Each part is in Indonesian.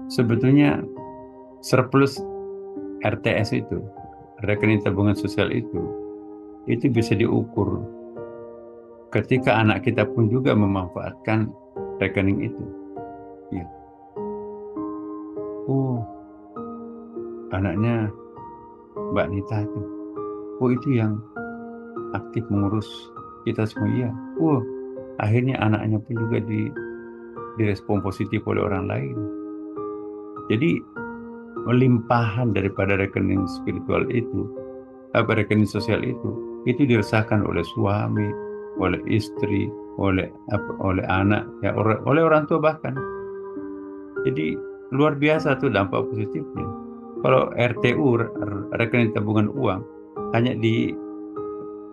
Sebetulnya surplus RTS itu, rekening tabungan sosial itu bisa diukur ketika anak kita pun juga memanfaatkan rekening itu. Ya. Oh, anaknya Mbak Nita itu. Oh, itu yang aktif mengurus kita semua. Iya. Oh, akhirnya anaknya pun juga direspon positif oleh orang lain. Jadi melimpahan daripada rekening spiritual itu, rekening sosial itu dirasakan oleh suami, oleh istri, oleh anak, ya oleh orang tua bahkan. Jadi luar biasa tuh dampak positifnya. Kalau RTU, rekening tabungan uang, hanya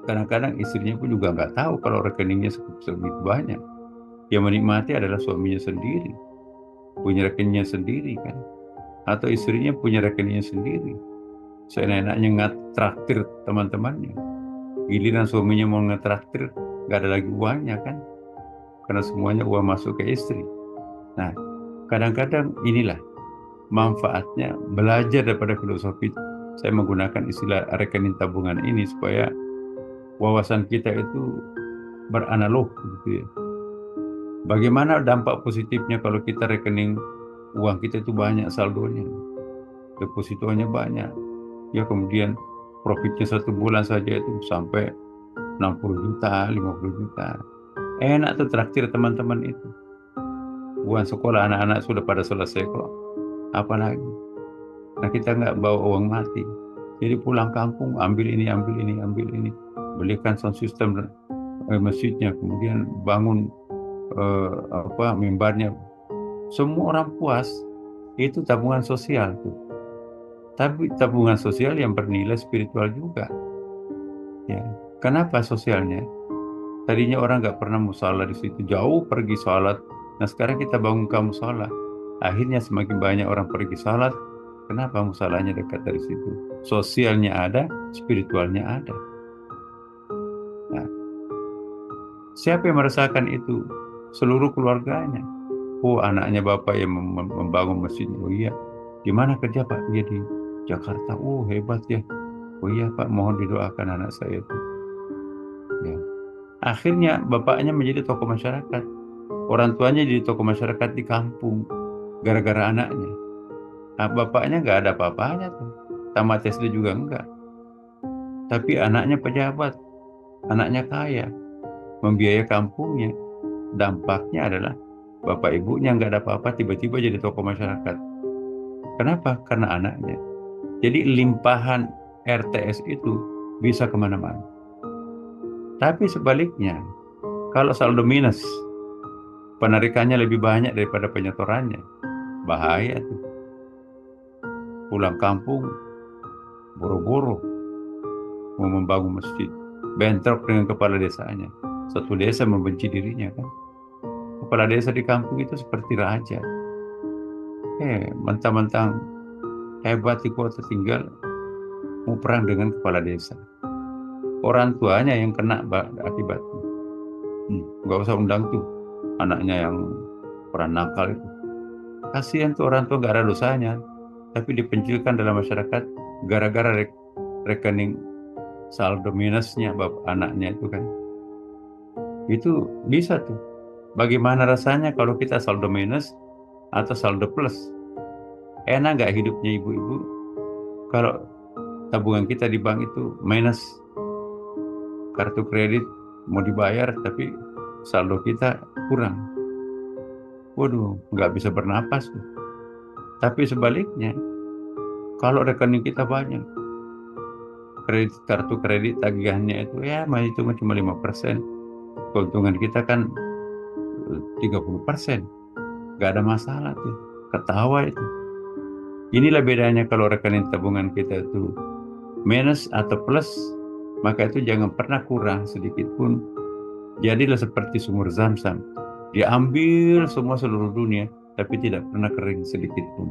kadang-kadang istrinya pun juga nggak tahu kalau rekeningnya segitu banyak. Yang menikmati adalah suaminya sendiri, punya rekeningnya sendiri kan, atau istrinya punya rekeningnya sendiri. Seenak-enaknya ngetraktir teman-temannya. Giliran suaminya mau ngetraktir, nggak ada lagi uangnya kan, karena semuanya uang masuk ke istri. Nah, kadang-kadang inilah manfaatnya belajar daripada filosofi. Saya menggunakan istilah rekening tabungan ini supaya wawasan kita itu beranalog gitu ya. Bagaimana dampak positifnya kalau kita rekening uang kita itu banyak saldonya, depositonya banyak, ya kemudian profitnya satu bulan saja itu sampai 60 juta, 50 juta. Enak tuh traktir teman-teman itu. Uang sekolah anak-anak sudah pada selesai kok. Apalagi? Nah kita nggak bawa uang mati. Jadi pulang kampung ambil ini, ambil ini, ambil ini. Belikan sound system masjidnya, kemudian bangun mimbarnya. Semua orang puas. Itu tabungan sosial tuh. Tapi tabungan sosial yang bernilai spiritual juga. Ya. Kenapa sosialnya? Tadinya orang nggak pernah musala di situ, jauh pergi sholat. Nah sekarang kita bangun kamu sholat. Akhirnya semakin banyak orang pergi sholat. Kenapa musalahnya dekat dari situ? Sosialnya ada, spiritualnya ada. Nah, siapa yang merasakan itu? Seluruh keluarganya. Oh, anaknya bapak yang membangun masjid. Oh iya. Di mana kerja Pak? Dia di Jakarta. Oh, hebat ya. Oh iya Pak, mohon didoakan anak saya itu. Ya. Akhirnya bapaknya menjadi tokoh masyarakat. Orang tuanya jadi tokoh masyarakat di kampung. Gara-gara anaknya. Nah, bapaknya nggak ada apa-apanya tuh. Tamat SD juga enggak. Tapi anaknya pejabat. Anaknya kaya. Membiayai kampungnya. Dampaknya adalah bapak ibunya nggak ada apa-apa, tiba-tiba jadi tokoh masyarakat. Kenapa? Karena anaknya. Jadi limpahan RTS itu bisa kemana-mana. Tapi sebaliknya, kalau saldo minus, penarikannya lebih banyak daripada penyetorannya, bahaya tuh. Pulang kampung, boro-boro, mau membangun masjid, bentrok dengan kepala desanya. Satu desa membenci dirinya kan. Kepala desa di kampung itu seperti raja. Mentang-mentang hebat di kota tinggal, mau perang dengan kepala desa. Orang tuanya yang kena akibatnya. Nggak usah undang tuh anaknya yang pernah nakal itu. Kasihan tuh orang tua nggak ada dosanya, tapi dipencilkan dalam masyarakat gara-gara rekening saldo minusnya bapak anaknya itu kan. Itu bisa tuh. Bagaimana rasanya kalau kita saldo minus atau saldo plus? Enak nggak hidupnya ibu-ibu kalau tabungan kita di bank itu minus, kartu kredit mau dibayar tapi saldo kita kurang. Waduh, nggak bisa bernapas tuh. Tapi sebaliknya, kalau rekening kita banyak, kartu kredit tagihannya itu ya masih cuma 5%. Keuntungan kita kan 30%. Nggak ada masalah tuh. Ketawa itu. Inilah bedanya kalau rekening tabungan kita itu minus atau plus, maka itu jangan pernah kurang sedikit pun. Jadilah seperti sumur Zam-Zam. Diambil semua seluruh dunia, tapi tidak pernah kering sedikit pun.